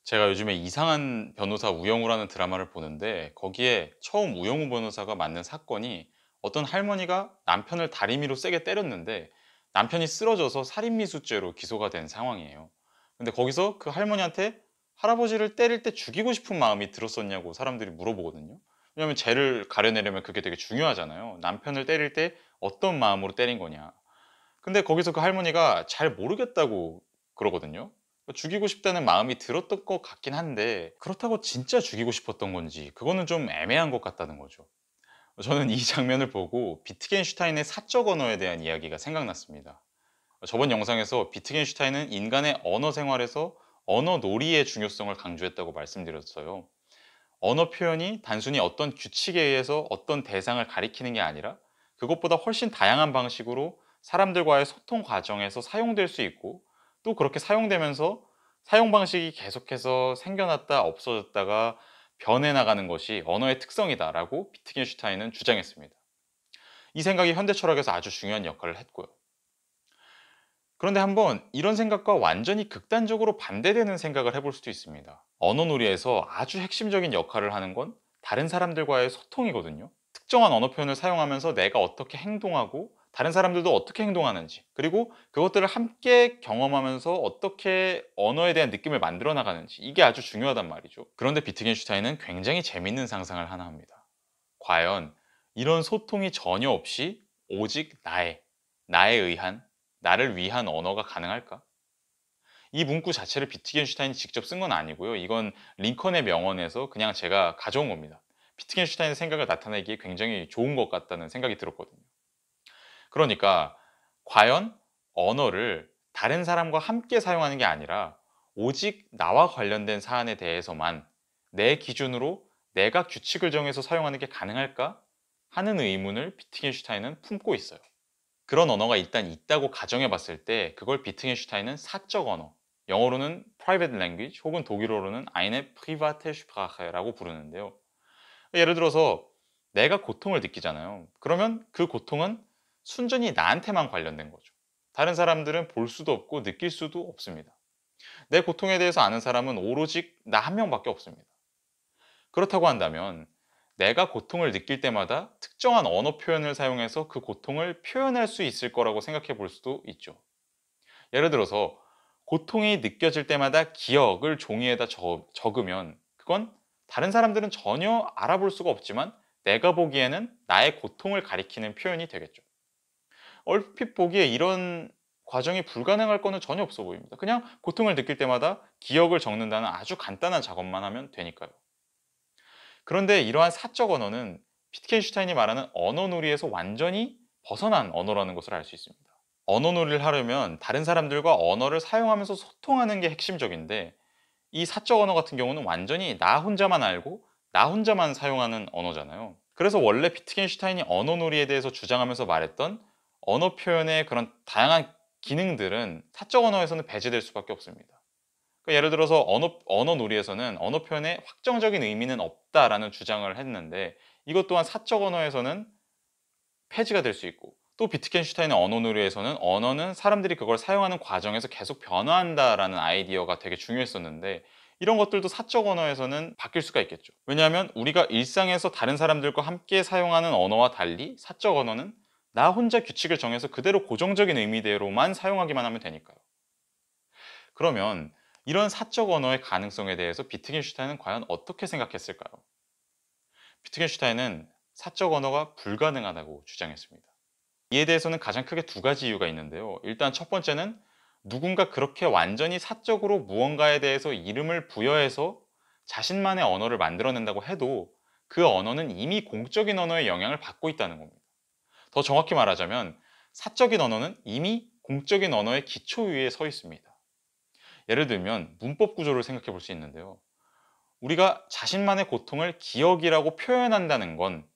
제가 요즘에 이상한 변호사 우영우라는 드라마를 보는데 거기에 처음 우영우 변호사가 맡는 사건이 어떤 할머니가 남편을 다리미로 세게 때렸는데 남편이 쓰러져서 살인미수죄로 기소가 된 상황이에요. 근데 거기서 그 할머니한테 할아버지를 때릴 때 죽이고 싶은 마음이 들었었냐고 사람들이 물어보거든요. 왜냐하면 죄를 가려내려면 그게 되게 중요하잖아요. 남편을 때릴 때 어떤 마음으로 때린 거냐. 근데 거기서 그 할머니가 잘 모르겠다고 그러거든요. 죽이고 싶다는 마음이 들었던 것 같긴 한데 그렇다고 진짜 죽이고 싶었던 건지 그거는 좀 애매한 것 같다는 거죠. 저는 이 장면을 보고 비트겐슈타인의 사적 언어에 대한 이야기가 생각났습니다. 저번 영상에서 비트겐슈타인은 인간의 언어 생활에서 언어 놀이의 중요성을 강조했다고 말씀드렸어요. 언어 표현이 단순히 어떤 규칙에 의해서 어떤 대상을 가리키는 게 아니라 그것보다 훨씬 다양한 방식으로 사람들과의 소통 과정에서 사용될 수 있고 또 그렇게 사용되면서 사용 방식이 계속해서 생겨났다 없어졌다가 변해 나가는 것이 언어의 특성이다라고 비트겐슈타인은 주장했습니다. 이 생각이 현대 철학에서 아주 중요한 역할을 했고요. 그런데 한번 이런 생각과 완전히 극단적으로 반대되는 생각을 해볼 수도 있습니다. 언어놀이에서 아주 핵심적인 역할을 하는 건 다른 사람들과의 소통이거든요. 특정한 언어 표현을 사용하면서 내가 어떻게 행동하고 다른 사람들도 어떻게 행동하는지 그리고 그것들을 함께 경험하면서 어떻게 언어에 대한 느낌을 만들어 나가는지 이게 아주 중요하단 말이죠. 그런데 비트겐슈타인은 굉장히 재밌는 상상을 하나 합니다. 과연 이런 소통이 전혀 없이 오직 나에 의한 나를 위한 언어가 가능할까? 이 문구 자체를 비트겐슈타인이 직접 쓴 건 아니고요. 이건 링컨의 명언에서 그냥 제가 가져온 겁니다. 비트겐슈타인의 생각을 나타내기에 굉장히 좋은 것 같다는 생각이 들었거든요. 그러니까 과연 언어를 다른 사람과 함께 사용하는 게 아니라 오직 나와 관련된 사안에 대해서만 내 기준으로 내가 규칙을 정해서 사용하는 게 가능할까? 하는 의문을 비트겐슈타인은 품고 있어요. 그런 언어가 일단 있다고 가정해 봤을 때 그걸 비트겐슈타인은 사적 언어, 영어로는 private language 혹은 독일어로는 eine private Sprache라고 부르는데요. 예를 들어서 내가 고통을 느끼잖아요. 그러면 그 고통은 순전히 나한테만 관련된 거죠. 다른 사람들은 볼 수도 없고 느낄 수도 없습니다. 내 고통에 대해서 아는 사람은 오로지 나 한 명밖에 없습니다. 그렇다고 한다면 내가 고통을 느낄 때마다 특정한 언어 표현을 사용해서 그 고통을 표현할 수 있을 거라고 생각해 볼 수도 있죠. 예를 들어서 고통이 느껴질 때마다 기억을 종이에다 적으면 그건 다른 사람들은 전혀 알아볼 수가 없지만 내가 보기에는 나의 고통을 가리키는 표현이 되겠죠. 얼핏 보기에 이런 과정이 불가능할 거는 전혀 없어 보입니다. 그냥 고통을 느낄 때마다 기억을 적는다는 아주 간단한 작업만 하면 되니까요. 그런데 이러한 사적 언어는 피트겐슈타인이 말하는 언어 놀이에서 완전히 벗어난 언어라는 것을 알 수 있습니다. 언어 놀이를 하려면 다른 사람들과 언어를 사용하면서 소통하는 게 핵심적인데 이 사적 언어 같은 경우는 완전히 나 혼자만 알고 나 혼자만 사용하는 언어잖아요. 그래서 원래 비트겐슈타인이 언어 놀이에 대해서 주장하면서 말했던 언어 표현의 그런 다양한 기능들은 사적 언어에서는 배제될 수밖에 없습니다. 그러니까 예를 들어서 언어 놀이에서는 언어 표현에 확정적인 의미는 없다라는 주장을 했는데 이것 또한 사적 언어에서는 폐지가 될 수 있고 또 비트겐슈타인의 언어 놀이에서는 언어는 사람들이 그걸 사용하는 과정에서 계속 변화한다라는 아이디어가 되게 중요했었는데 이런 것들도 사적 언어에서는 바뀔 수가 있겠죠. 왜냐하면 우리가 일상에서 다른 사람들과 함께 사용하는 언어와 달리 사적 언어는 나 혼자 규칙을 정해서 그대로 고정적인 의미대로만 사용하기만 하면 되니까요. 그러면 이런 사적 언어의 가능성에 대해서 비트겐슈타인은 과연 어떻게 생각했을까요? 비트겐슈타인은 사적 언어가 불가능하다고 주장했습니다. 이에 대해서는 가장 크게 두 가지 이유가 있는데요. 일단 첫 번째는 누군가 그렇게 완전히 사적으로 무언가에 대해서 이름을 부여해서 자신만의 언어를 만들어낸다고 해도 그 언어는 이미 공적인 언어의 영향을 받고 있다는 겁니다. 더 정확히 말하자면 사적인 언어는 이미 공적인 언어의 기초 위에 서 있습니다. 예를 들면 문법 구조를 생각해 볼 수 있는데요. 우리가 자신만의 고통을 기억이라고 표현한다는 건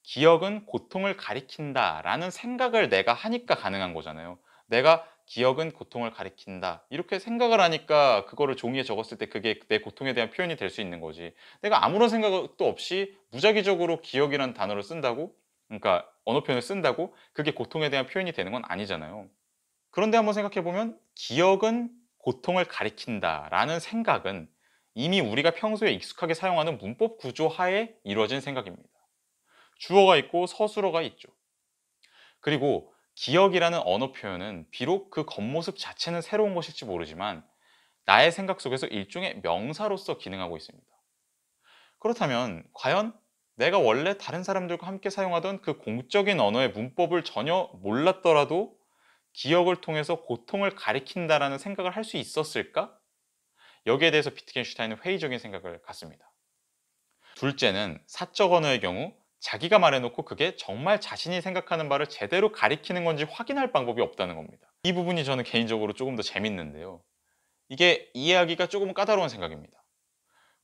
기억은 고통을 가리킨다라는 생각을 내가 하니까 가능한 거잖아요. 내가 기억은 고통을 가리킨다. 이렇게 생각을 하니까 그거를 종이에 적었을 때 그게 내 고통에 대한 표현이 될 수 있는 거지. 내가 아무런 생각도 없이 무작위적으로 기억이라는 단어를 쓴다고? 그러니까 언어 표현을 쓴다고 그게 고통에 대한 표현이 되는 건 아니잖아요. 그런데 한번 생각해 보면 기억은 고통을 가리킨다라는 생각은 이미 우리가 평소에 익숙하게 사용하는 문법 구조 하에 이루어진 생각입니다. 주어가 있고 서술어가 있죠. 그리고 기억이라는 언어 표현은 비록 그 겉모습 자체는 새로운 것일지 모르지만 나의 생각 속에서 일종의 명사로서 기능하고 있습니다. 그렇다면 과연 내가 원래 다른 사람들과 함께 사용하던 그 공적인 언어의 문법을 전혀 몰랐더라도 기억을 통해서 고통을 가리킨다라는 생각을 할 수 있었을까? 여기에 대해서 비트겐슈타인은 회의적인 생각을 갖습니다. 둘째는 사적 언어의 경우 자기가 말해놓고 그게 정말 자신이 생각하는 바를 제대로 가리키는 건지 확인할 방법이 없다는 겁니다. 이 부분이 저는 개인적으로 조금 더 재밌는데요. 이게 이해하기가 조금 까다로운 생각입니다.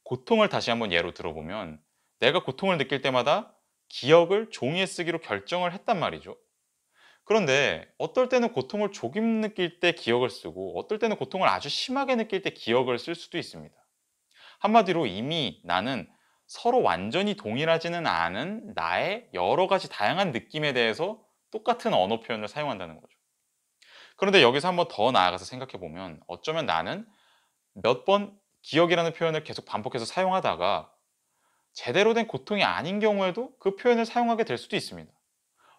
고통을 다시 한번 예로 들어보면 내가 고통을 느낄 때마다 기억을 종이에 쓰기로 결정을 했단 말이죠. 그런데 어떨 때는 고통을 조금 느낄 때 기억을 쓰고 어떨 때는 고통을 아주 심하게 느낄 때 기억을 쓸 수도 있습니다. 한마디로 이미 나는 서로 완전히 동일하지는 않은 나의 여러 가지 다양한 느낌에 대해서 똑같은 언어 표현을 사용한다는 거죠. 그런데 여기서 한번 더 나아가서 생각해 보면 어쩌면 나는 몇 번 기억이라는 표현을 계속 반복해서 사용하다가 제대로 된 고통이 아닌 경우에도 그 표현을 사용하게 될 수도 있습니다.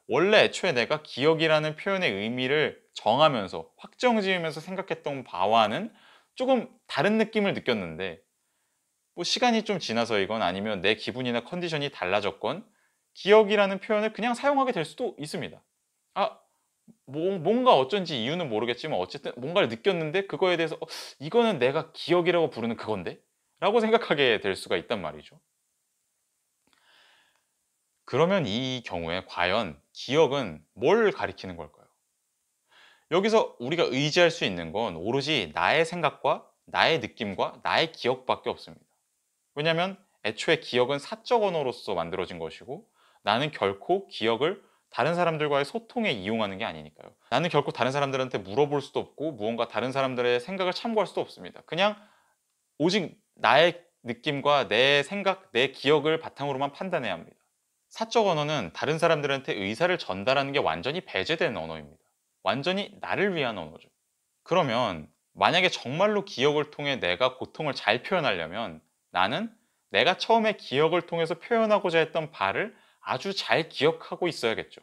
원래 애초에 내가 기억이라는 표현의 의미를 정하면서 확정 지으면서 생각했던 바와는 조금 다른 느낌을 느꼈는데 뭐 시간이 좀 지나서이건 아니면 내 기분이나 컨디션이 달라졌건 기억이라는 표현을 그냥 사용하게 될 수도 있습니다. 아, 뭔가 어쩐지 이유는 모르겠지만 어쨌든 뭔가를 느꼈는데 그거에 대해서 이거는 내가 기억이라고 부르는 그건데? 라고 생각하게 될 수가 있단 말이죠. 그러면 이 경우에 과연 기억은 뭘 가리키는 걸까요? 여기서 우리가 의지할 수 있는 건 오로지 나의 생각과 나의 느낌과 나의 기억밖에 없습니다. 왜냐하면 애초에 기억은 사적 언어로서 만들어진 것이고 나는 결코 기억을 다른 사람들과의 소통에 이용하는 게 아니니까요. 나는 결코 다른 사람들한테 물어볼 수도 없고 무언가 다른 사람들의 생각을 참고할 수도 없습니다. 그냥 오직 나의 느낌과 내 생각, 내 기억을 바탕으로만 판단해야 합니다. 사적 언어는 다른 사람들한테 의사를 전달하는 게 완전히 배제된 언어입니다. 완전히 나를 위한 언어죠. 그러면 만약에 정말로 기억을 통해 내가 고통을 잘 표현하려면 나는 내가 처음에 기억을 통해서 표현하고자 했던 바를 아주 잘 기억하고 있어야겠죠.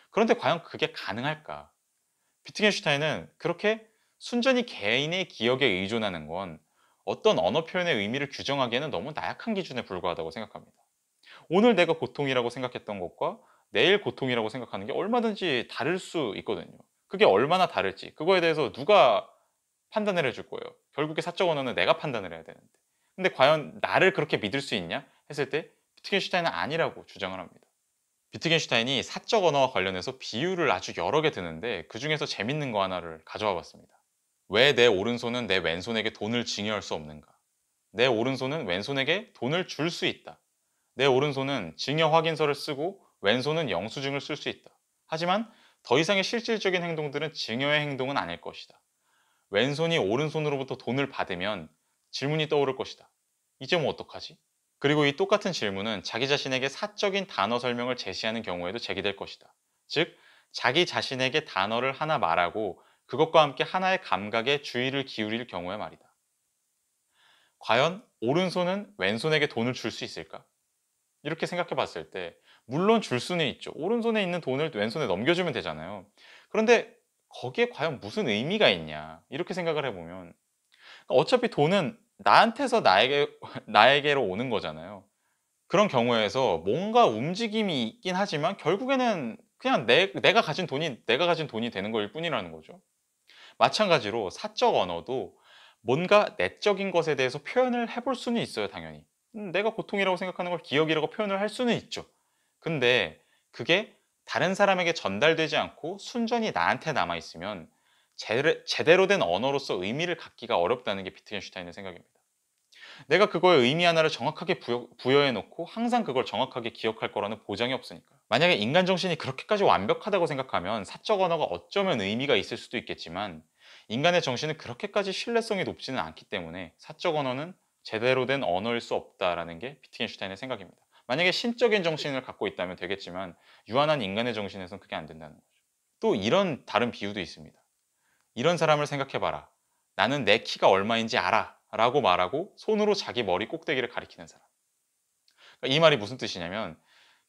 그런데 과연 그게 가능할까? 비트겐슈타인은 그렇게 순전히 개인의 기억에 의존하는 건 어떤 언어 표현의 의미를 규정하기에는 너무 나약한 기준에 불과하다고 생각합니다. 오늘 내가 고통이라고 생각했던 것과 내일 고통이라고 생각하는 게 얼마든지 다를 수 있거든요. 그게 얼마나 다를지 그거에 대해서 누가 판단을 해줄 거예요. 결국에 사적 언어는 내가 판단을 해야 되는데. 근데 과연 나를 그렇게 믿을 수 있냐? 했을 때 비트겐슈타인은 아니라고 주장을 합니다. 비트겐슈타인이 사적 언어와 관련해서 비유를 아주 여러 개 드는데 그중에서 재밌는 거 하나를 가져와 봤습니다. 왜 내 오른손은 내 왼손에게 돈을 증여할 수 없는가? 내 오른손은 왼손에게 돈을 줄 수 있다. 내 오른손은 증여 확인서를 쓰고 왼손은 영수증을 쓸 수 있다. 하지만 더 이상의 실질적인 행동들은 증여의 행동은 아닐 것이다. 왼손이 오른손으로부터 돈을 받으면 질문이 떠오를 것이다. 이제 뭐 어떡하지? 그리고 이 똑같은 질문은 자기 자신에게 사적인 단어 설명을 제시하는 경우에도 제기될 것이다. 즉, 자기 자신에게 단어를 하나 말하고 그것과 함께 하나의 감각에 주의를 기울일 경우의 말이다. 과연 오른손은 왼손에게 돈을 줄 수 있을까? 이렇게 생각해 봤을 때 물론 줄 수는 있죠. 오른손에 있는 돈을 왼손에 넘겨주면 되잖아요. 그런데 거기에 과연 무슨 의미가 있냐 이렇게 생각을 해보면 어차피 돈은 나한테서 나에게로 오는 거잖아요. 그런 경우에서 뭔가 움직임이 있긴 하지만 결국에는 그냥 내가 가진 돈이 되는 거일 뿐이라는 거죠. 마찬가지로 사적 언어도 뭔가 내적인 것에 대해서 표현을 해볼 수는 있어요, 당연히. 내가 고통이라고 생각하는 걸 기억이라고 표현을 할 수는 있죠. 근데 그게 다른 사람에게 전달되지 않고 순전히 나한테 남아있으면 제대로 된 언어로서 의미를 갖기가 어렵다는 게 비트겐슈타인의 생각입니다. 내가 그거의 의미 하나를 정확하게 부여해놓고 항상 그걸 정확하게 기억할 거라는 보장이 없으니까. 만약에 인간 정신이 그렇게까지 완벽하다고 생각하면 사적 언어가 어쩌면 의미가 있을 수도 있겠지만 인간의 정신은 그렇게까지 신뢰성이 높지는 않기 때문에 사적 언어는 제대로 된 언어일 수 없다라는 게 비트겐슈타인의 생각입니다. 만약에 신적인 정신을 갖고 있다면 되겠지만 유한한 인간의 정신에선 그게 안 된다는 거죠. 또 이런 다른 비유도 있습니다. 이런 사람을 생각해봐라. 나는 내 키가 얼마인지 알아. 라고 말하고 손으로 자기 머리 꼭대기를 가리키는 사람. 그러니까 이 말이 무슨 뜻이냐면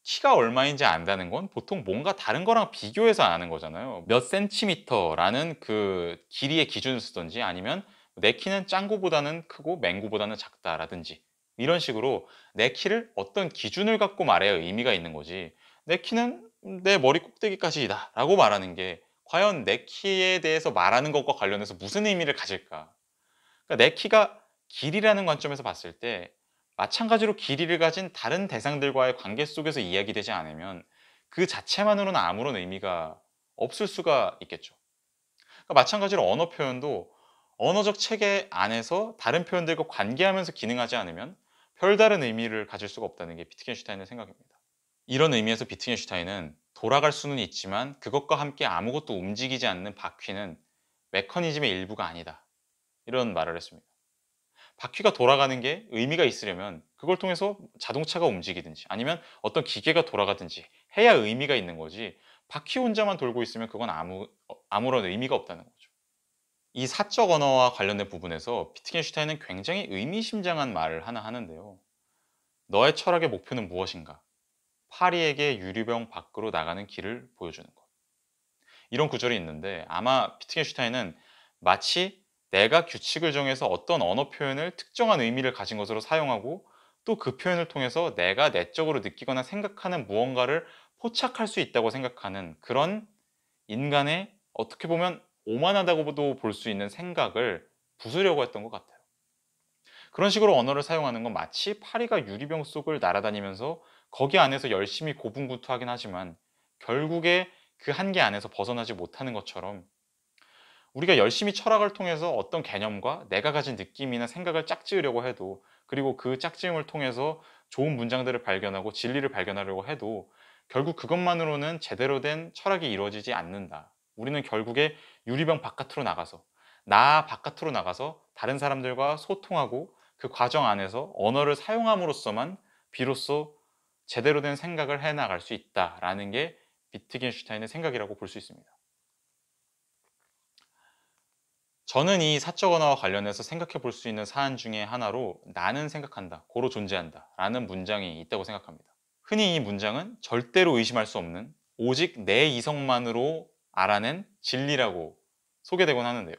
키가 얼마인지 안다는 건 보통 뭔가 다른 거랑 비교해서 아는 거잖아요. 몇 센티미터라는 그 길이의 기준을 쓰든지 아니면 내 키는 짱구보다는 크고 맹구보다는 작다라든지 이런 식으로 내 키를 어떤 기준을 갖고 말해야 의미가 있는 거지. 내 키는 내 머리 꼭대기까지이다 라고 말하는 게 과연 내 키에 대해서 말하는 것과 관련해서 무슨 의미를 가질까? 그러니까 내 키가 길이라는 관점에서 봤을 때 마찬가지로 길이를 가진 다른 대상들과의 관계 속에서 이야기되지 않으면 그 자체만으로는 아무런 의미가 없을 수가 있겠죠. 그러니까 마찬가지로 언어 표현도 언어적 체계 안에서 다른 표현들과 관계하면서 기능하지 않으면 별다른 의미를 가질 수가 없다는 게 비트겐슈타인의 생각입니다. 이런 의미에서 비트겐슈타인은 돌아갈 수는 있지만 그것과 함께 아무것도 움직이지 않는 바퀴는 메커니즘의 일부가 아니다. 이런 말을 했습니다. 바퀴가 돌아가는 게 의미가 있으려면 그걸 통해서 자동차가 움직이든지 아니면 어떤 기계가 돌아가든지 해야 의미가 있는 거지 바퀴 혼자만 돌고 있으면 그건 아무런 의미가 없다는 거죠. 이 사적 언어와 관련된 부분에서 비트겐슈타인은 굉장히 의미심장한 말을 하나 하는데요. 너의 철학의 목표는 무엇인가? 파리에게 유리병 밖으로 나가는 길을 보여주는 것. 이런 구절이 있는데 아마 비트겐슈타인은 마치 내가 규칙을 정해서 어떤 언어 표현을 특정한 의미를 가진 것으로 사용하고 또 그 표현을 통해서 내가 내적으로 느끼거나 생각하는 무언가를 포착할 수 있다고 생각하는 그런 인간의 어떻게 보면 오만하다고도 볼 수 있는 생각을 부수려고 했던 것 같아요. 그런 식으로 언어를 사용하는 건 마치 파리가 유리병 속을 날아다니면서 거기 안에서 열심히 고분고투하긴 하지만 결국에 그 한계 안에서 벗어나지 못하는 것처럼 우리가 열심히 철학을 통해서 어떤 개념과 내가 가진 느낌이나 생각을 짝지으려고 해도 그리고 그 짝지음을 통해서 좋은 문장들을 발견하고 진리를 발견하려고 해도 결국 그것만으로는 제대로 된 철학이 이루어지지 않는다. 우리는 결국에 유리병 바깥으로 나가서 나 바깥으로 나가서 다른 사람들과 소통하고 그 과정 안에서 언어를 사용함으로써만 비로소 제대로 된 생각을 해나갈 수 있다라는 게 비트겐슈타인의 생각이라고 볼 수 있습니다. 저는 이 사적 언어와 관련해서 생각해 볼 수 있는 사안 중에 하나로 나는 생각한다, 고로 존재한다 라는 문장이 있다고 생각합니다. 흔히 이 문장은 절대로 의심할 수 없는 오직 내 이성만으로 알아낸 진리라고 소개되곤 하는데요.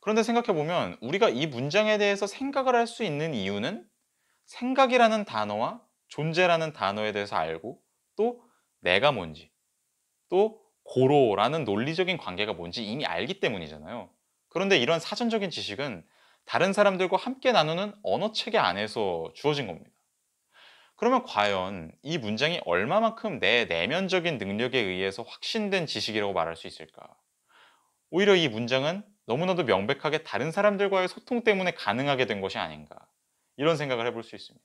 그런데 생각해 보면 우리가 이 문장에 대해서 생각을 할 수 있는 이유는 생각이라는 단어와 존재라는 단어에 대해서 알고 또 내가 뭔지 또 고로라는 논리적인 관계가 뭔지 이미 알기 때문이잖아요. 그런데 이런 사전적인 지식은 다른 사람들과 함께 나누는 언어 체계 안에서 주어진 겁니다. 그러면 과연 이 문장이 얼마만큼 내 내면적인 능력에 의해서 확신된 지식이라고 말할 수 있을까? 오히려 이 문장은 너무나도 명백하게 다른 사람들과의 소통 때문에 가능하게 된 것이 아닌가. 이런 생각을 해볼 수 있습니다.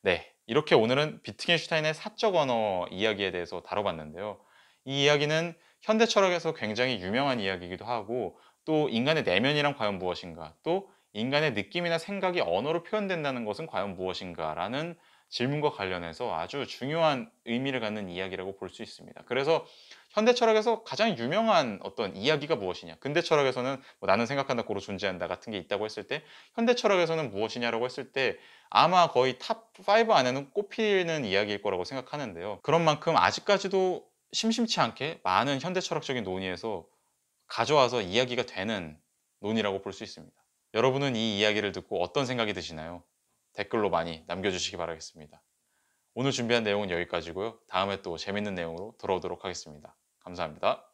네, 이렇게 오늘은 비트겐슈타인의 사적 언어 이야기에 대해서 다뤄봤는데요. 이 이야기는 현대 철학에서 굉장히 유명한 이야기이기도 하고 또 인간의 내면이란 과연 무엇인가 또 인간의 느낌이나 생각이 언어로 표현된다는 것은 과연 무엇인가 라는 질문과 관련해서 아주 중요한 의미를 갖는 이야기라고 볼 수 있습니다. 그래서 현대 철학에서 가장 유명한 어떤 이야기가 무엇이냐 근대 철학에서는 뭐 나는 생각한다 고로 존재한다 같은 게 있다고 했을 때 현대 철학에서는 무엇이냐라고 했을 때 아마 거의 탑 5 안에는 꼽히는 이야기일 거라고 생각하는데요. 그런 만큼 아직까지도 심심치 않게 많은 현대 철학적인 논의에서 가져와서 이야기가 되는 논의라고 볼 수 있습니다. 여러분은 이 이야기를 듣고 어떤 생각이 드시나요? 댓글로 많이 남겨주시기 바라겠습니다. 오늘 준비한 내용은 여기까지고요. 다음에 또 재밌는 내용으로 돌아오도록 하겠습니다. 감사합니다.